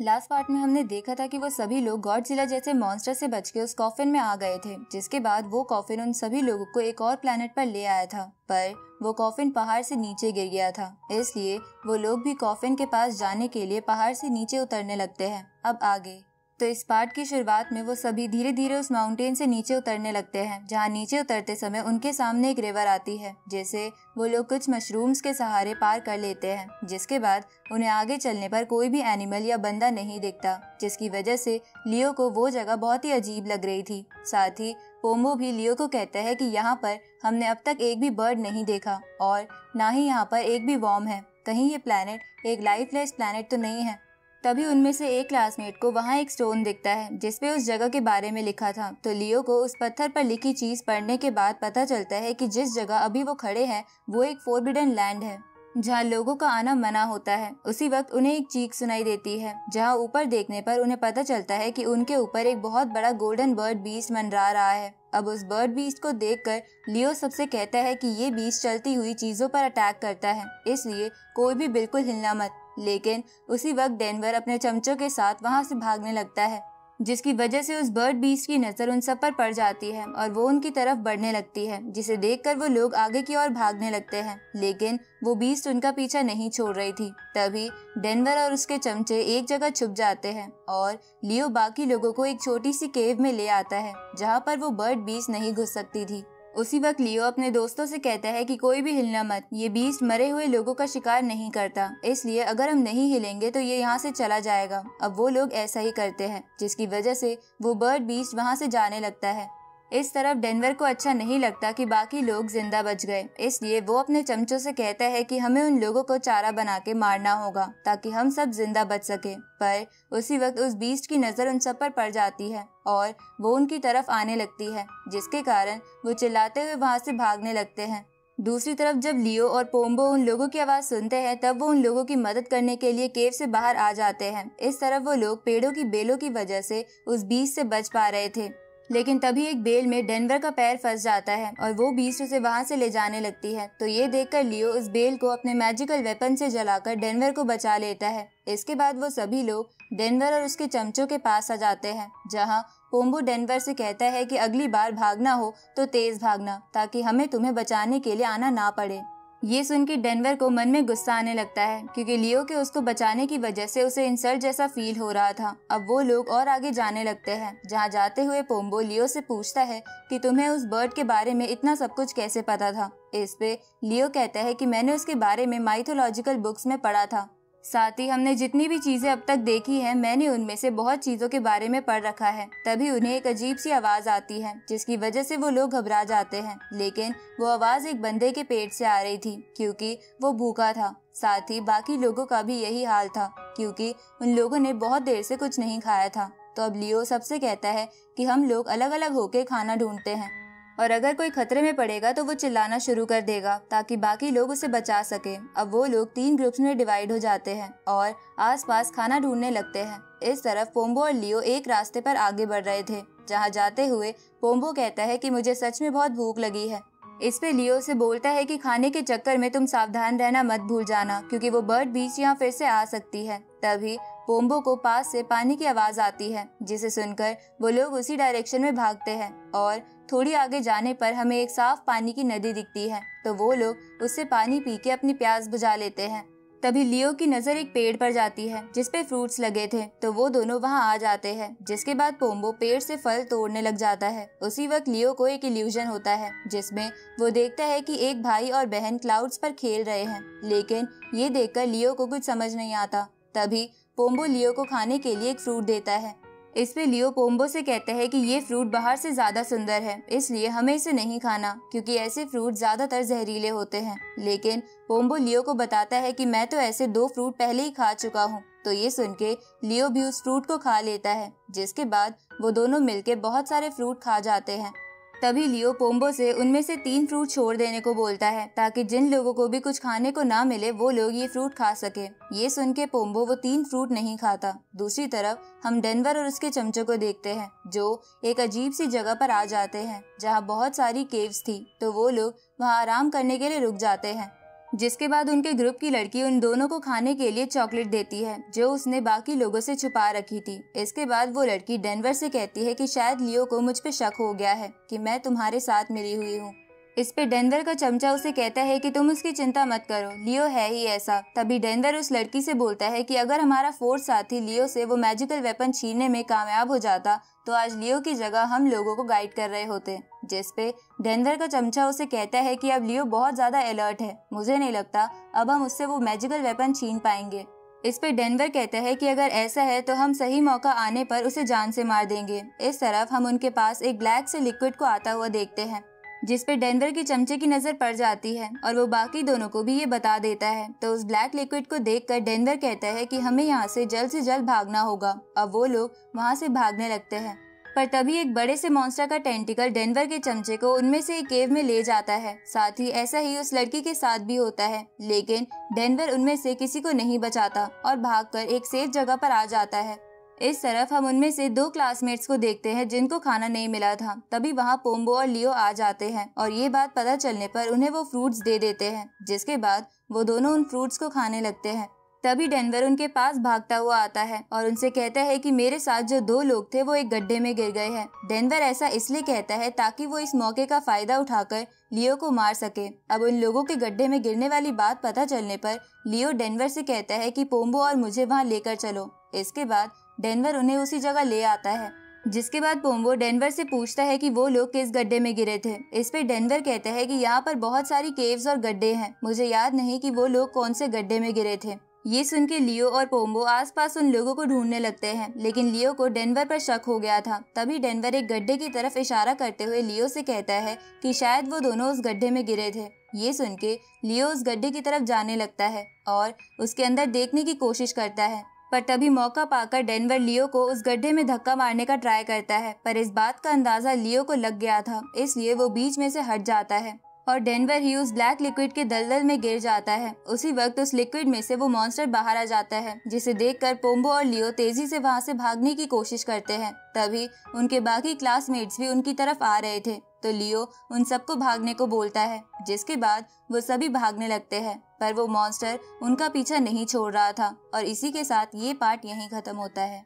Last part में हमने देखा था कि वो सभी लोग गॉडजिला जैसे मॉन्स्टर से बच के उस कॉफिन में आ गए थे, जिसके बाद वो कॉफिन उन सभी लोगों को एक और प्लेनेट पर ले आया था, पर वो कॉफिन पहाड़ से नीचे गिर गया था। इसलिए वो लोग भी कॉफिन के पास जाने के लिए पहाड़ से नीचे उतरने लगते हैं। अब आगे तो इस पार्ट की शुरुआत में वो सभी धीरे धीरे उस माउंटेन से नीचे उतरने लगते हैं, जहाँ नीचे उतरते समय उनके सामने एक रिवर आती है, जिसे वो लोग कुछ मशरूम्स के सहारे पार कर लेते हैं, जिसके बाद उन्हें आगे चलने पर कोई भी एनिमल या बंदा नहीं दिखता, जिसकी वजह से लियो को वो जगह बहुत ही अजीब लग रही थी। साथ ही पोम्बो भी लियो को कहता है कि यहाँ पर हमने अब तक एक भी बर्ड नहीं देखा और ना ही यहाँ पर एक भी वॉर्म है, कहीं ये प्लैनेट एक लाइफलेस प्लैनेट तो नहीं है। तभी उनमें से एक क्लासमेट को वहाँ एक स्टोन दिखता है जिसपे उस जगह के बारे में लिखा था। तो लियो को उस पत्थर पर लिखी चीज पढ़ने के बाद पता चलता है कि जिस जगह अभी वो खड़े हैं वो एक फोरबिडन लैंड है, जहाँ लोगों का आना मना होता है। उसी वक्त उन्हें एक चीख सुनाई देती है, जहाँ ऊपर देखने पर उन्हें पता चलता है कि उनके ऊपर एक बहुत बड़ा गोल्डन बर्ड बीस्ट मंडरा रहा है। अब उस बर्ड बीस्ट को देखकर लियो सबसे कहता है कि ये बीस्ट चलती हुई चीजों पर अटैक करता है, इसलिए कोई भी बिल्कुल हिलना मत। लेकिन उसी वक्त डेनवर अपने चमचों के साथ वहां से भागने लगता है, जिसकी वजह से उस बर्ड बीस्ट की नजर उन सब पर पड़ जाती है और वो उनकी तरफ बढ़ने लगती है, जिसे देखकर वो लोग आगे की ओर भागने लगते हैं। लेकिन वो बीस्ट उनका पीछा नहीं छोड़ रही थी। तभी डेनवर और उसके चमचे एक जगह छुप जाते हैं और लियो बाकी लोगों को एक छोटी सी केव में ले आता है, जहाँ पर वो बर्ड बीस्ट नहीं घुस सकती थी। उसी वक्त लियो अपने दोस्तों से कहता है कि कोई भी हिलना मत, ये बीस्ट मरे हुए लोगों का शिकार नहीं करता, इसलिए अगर हम नहीं हिलेंगे तो ये यहाँ से चला जाएगा। अब वो लोग ऐसा ही करते हैं, जिसकी वजह से वो बर्ड बीस्ट वहाँ से जाने लगता है। इस तरफ डेनवर को अच्छा नहीं लगता कि बाकी लोग जिंदा बच गए, इसलिए वो अपने चमचों से कहता है कि हमें उन लोगों को चारा बना के मारना होगा ताकि हम सब जिंदा बच सके। पर उसी वक्त उस बीस्ट की नजर उन सब पर पड़ जाती है और वो उनकी तरफ आने लगती है, जिसके कारण वो चिल्लाते हुए वहाँ से भागने लगते हैं। दूसरी तरफ जब लियो और पोम्बो उन लोगों की आवाज सुनते हैं, तब वो उन लोगों की मदद करने के लिए केव से बाहर आ जाते हैं। इस तरफ वो लोग पेड़ों की बेलों की वजह से उस बीस्ट से बच पा रहे थे, लेकिन तभी एक बेल में डेनवर का पैर फंस जाता है और वो बीस्ट उसे वहां से ले जाने लगती है। तो ये देखकर लियो उस बेल को अपने मैजिकल वेपन से जलाकर डेनवर को बचा लेता है। इसके बाद वो सभी लोग डेनवर और उसके चमचों के पास आ जाते हैं, जहाँ पोम्बो डेनवर से कहता है कि अगली बार भागना हो तो तेज भागना, ताकि हमें तुम्हें बचाने के लिए आना ना पड़े। ये सुन के डेनवर को मन में गुस्सा आने लगता है, क्योंकि लियो के उसको बचाने की वजह से उसे इंसल्ट जैसा फील हो रहा था। अब वो लोग और आगे जाने लगते हैं, जहाँ जाते हुए पोम्बो लियो से पूछता है कि तुम्हें उस बर्ड के बारे में इतना सब कुछ कैसे पता था। इस पे लियो कहता है कि मैंने उसके बारे में माइथोलॉजिकल बुक्स में पढ़ा था, साथ ही हमने जितनी भी चीजें अब तक देखी हैं, मैंने उनमें से बहुत चीजों के बारे में पढ़ रखा है। तभी उन्हें एक अजीब सी आवाज आती है, जिसकी वजह से वो लोग घबरा जाते हैं, लेकिन वो आवाज एक बंदे के पेट से आ रही थी, क्योंकि वो भूखा था। साथ ही बाकी लोगों का भी यही हाल था, क्योंकि उन लोगों ने बहुत देर से कुछ नहीं खाया था। तो अब लियो सबसे कहता है कि हम लोग अलग अलग होके खाना ढूंढते हैं, और अगर कोई खतरे में पड़ेगा तो वो चिल्लाना शुरू कर देगा ताकि बाकी लोग उसे बचा सके। अब वो लोग 3 ग्रुप्स में डिवाइड हो जाते हैं और आसपास खाना ढूंढने लगते हैं। इस तरफ पोम्बो और लियो एक रास्ते पर आगे बढ़ रहे थे, जहाँ जाते हुए पोम्बो कहता है कि मुझे सच में बहुत भूख लगी है। इस पे लियो से बोलता है कि खाने के चक्कर में तुम सावधान रहना मत भूल जाना, क्योंकि वो बर्ड बीस्ट यहाँ फिर से आ सकती है। तभी पोम्बो को पास से पानी की आवाज आती है, जिसे सुनकर वो लोग उसी डायरेक्शन में भागते हैं और थोड़ी आगे जाने पर हमें एक साफ पानी की नदी दिखती है। तो वो लोग उससे पानी पी के अपनी प्यास बुझा लेते हैं। तभी लियो की नजर एक पेड़ पर जाती है जिसपे फ्रूट्स लगे थे, तो वो दोनों वहां आ जाते हैं, जिसके बाद पोम्बो पेड़ से फल तोड़ने लग जाता है। उसी वक्त लियो को एक इल्यूजन होता है, जिसमें वो देखता है कि एक भाई और बहन क्लाउड्स पर खेल रहे हैं, लेकिन ये देखकर लियो को कुछ समझ नहीं आता। तभी पोम्बो लियो को खाने के लिए एक फ्रूट देता है। इस पे लियो पोम्बो से कहता है कि ये फ्रूट बाहर से ज्यादा सुंदर है, इसलिए हमें इसे नहीं खाना, क्योंकि ऐसे फ्रूट ज्यादातर जहरीले होते हैं। लेकिन पोम्बो लियो को बताता है कि मैं तो ऐसे 2 फ्रूट पहले ही खा चुका हूँ। तो ये सुन के लियो भी उस फ्रूट को खा लेता है, जिसके बाद वो दोनों मिलके बहुत सारे फ्रूट खा जाते हैं। तभी लियो पोम्बो से उनमें से 3 फ्रूट छोड़ देने को बोलता है, ताकि जिन लोगों को भी कुछ खाने को ना मिले वो लोग ये फ्रूट खा सके। ये सुन के पोम्बो वो 3 फ्रूट नहीं खाता। दूसरी तरफ हम डेनवर और उसके चमचों को देखते हैं, जो एक अजीब सी जगह पर आ जाते हैं, जहाँ बहुत सारी केव्स थी। तो वो लोग वहाँ आराम करने के लिए रुक जाते हैं। जिसके बाद उनके ग्रुप की लड़की उन दोनों को खाने के लिए चॉकलेट देती है जो उसने बाकी लोगों से छुपा रखी थी। इसके बाद वो लड़की डेनवर से कहती है कि शायद लियो को मुझ पे शक हो गया है कि मैं तुम्हारे साथ मिली हुई हूँ। इस पे डेनवर का चमचा उसे कहता है कि तुम उसकी चिंता मत करो, लियो है ही ऐसा। तभी डेनवर उस लड़की से बोलता है कि अगर हमारा फोर्स साथी लियो से वो मैजिकल वेपन छीनने में कामयाब हो जाता तो आज लियो की जगह हम लोगों को गाइड कर रहे होते। जिस पे डेनवर का चमचा उसे कहता है कि अब लियो बहुत ज्यादा अलर्ट है, मुझे नहीं लगता अब हम उससे वो मैजिकल वेपन छीन पाएंगे। इस पे डेनवर कहता है कि अगर ऐसा है तो हम सही मौका आने पर उसे जान से मार देंगे। इस तरफ हम उनके पास एक ब्लैक से लिक्विड को आता हुआ देखते हैं जिस पे डेनवर की चमचे की नजर पड़ जाती है और वो बाकी दोनों को भी ये बता देता है। तो उस ब्लैक लिक्विड को देखकर डेनवर कहता है कि हमें यहाँ से जल्द भागना होगा। अब वो लोग वहाँ से भागने लगते हैं पर तभी एक बड़े से मॉन्स्टर का टेंटिकल डेनवर के चमचे को उनमें से एक केव में ले जाता है। साथ ही ऐसा ही उस लड़की के साथ भी होता है, लेकिन डेनवर उनमें से किसी को नहीं बचाता और भागकर एक सेफ जगह पर आ जाता है। इस तरफ हम उनमें से 2 क्लासमेट्स को देखते हैं जिनको खाना नहीं मिला था। तभी वहाँ पोम्बो और लियो आ जाते हैं और ये बात पता चलने पर उन्हें वो फ्रूट्स दे देते हैं, जिसके बाद वो दोनों उन फ्रूट्स को खाने लगते हैं। तभी डेनवर उनके पास भागता हुआ आता है और उनसे कहता है कि मेरे साथ जो 2 लोग थे वो एक गड्ढे में गिर गए हैं। डेनवर ऐसा इसलिए कहता है ताकि वो इस मौके का फायदा उठाकर लियो को मार सके। अब उन लोगों के गड्ढे में गिरने वाली बात पता चलने पर लियो डेनवर से कहता है कि पोम्बो और मुझे वहाँ लेकर चलो। इसके बाद डेनवर उन्हें उसी जगह ले आता है, जिसके बाद पोम्बो डेनवर से पूछता है कि वो लोग किस गड्ढे में गिरे थे। इस पे डेनवर कहता है कि यहाँ पर बहुत सारी केव्स और गड्ढे हैं, मुझे याद नहीं कि वो लोग कौन से गड्ढे में गिरे थे। ये सुन के लियो और पोम्बो आसपास उन लोगों को ढूंढने लगते हैं, लेकिन लियो को डेनवर पर शक हो गया था। तभी डेनवर एक गड्ढे की तरफ इशारा करते हुए लियो से कहता है कि शायद वो दोनों उस गड्ढे में गिरे थे। ये सुन के लियो उस गड्ढे की तरफ जाने लगता है और उसके अंदर देखने की कोशिश करता है, पर तभी मौका पाकर डेनवर लियो को उस गड्ढे में धक्का मारने का ट्राई करता है। पर इस बात का अंदाजा लियो को लग गया था, इसलिए वो बीच में से हट जाता है और डेनवर ही उस ब्लैक लिक्विड के दलदल में गिर जाता है। उसी वक्त उस लिक्विड में से वो मॉन्स्टर बाहर आ जाता है, जिसे देखकर पोम्बो और लियो तेजी से वहाँ से भागने की कोशिश करते हैं। तभी उनके बाकी क्लासमेट्स भी उनकी तरफ आ रहे थे, तो लियो उन सबको भागने को बोलता है, जिसके बाद वो सभी भागने लगते हैं। पर वो मॉन्स्टर उनका पीछा नहीं छोड़ रहा था और इसी के साथ ये पार्ट यहीं खत्म होता है।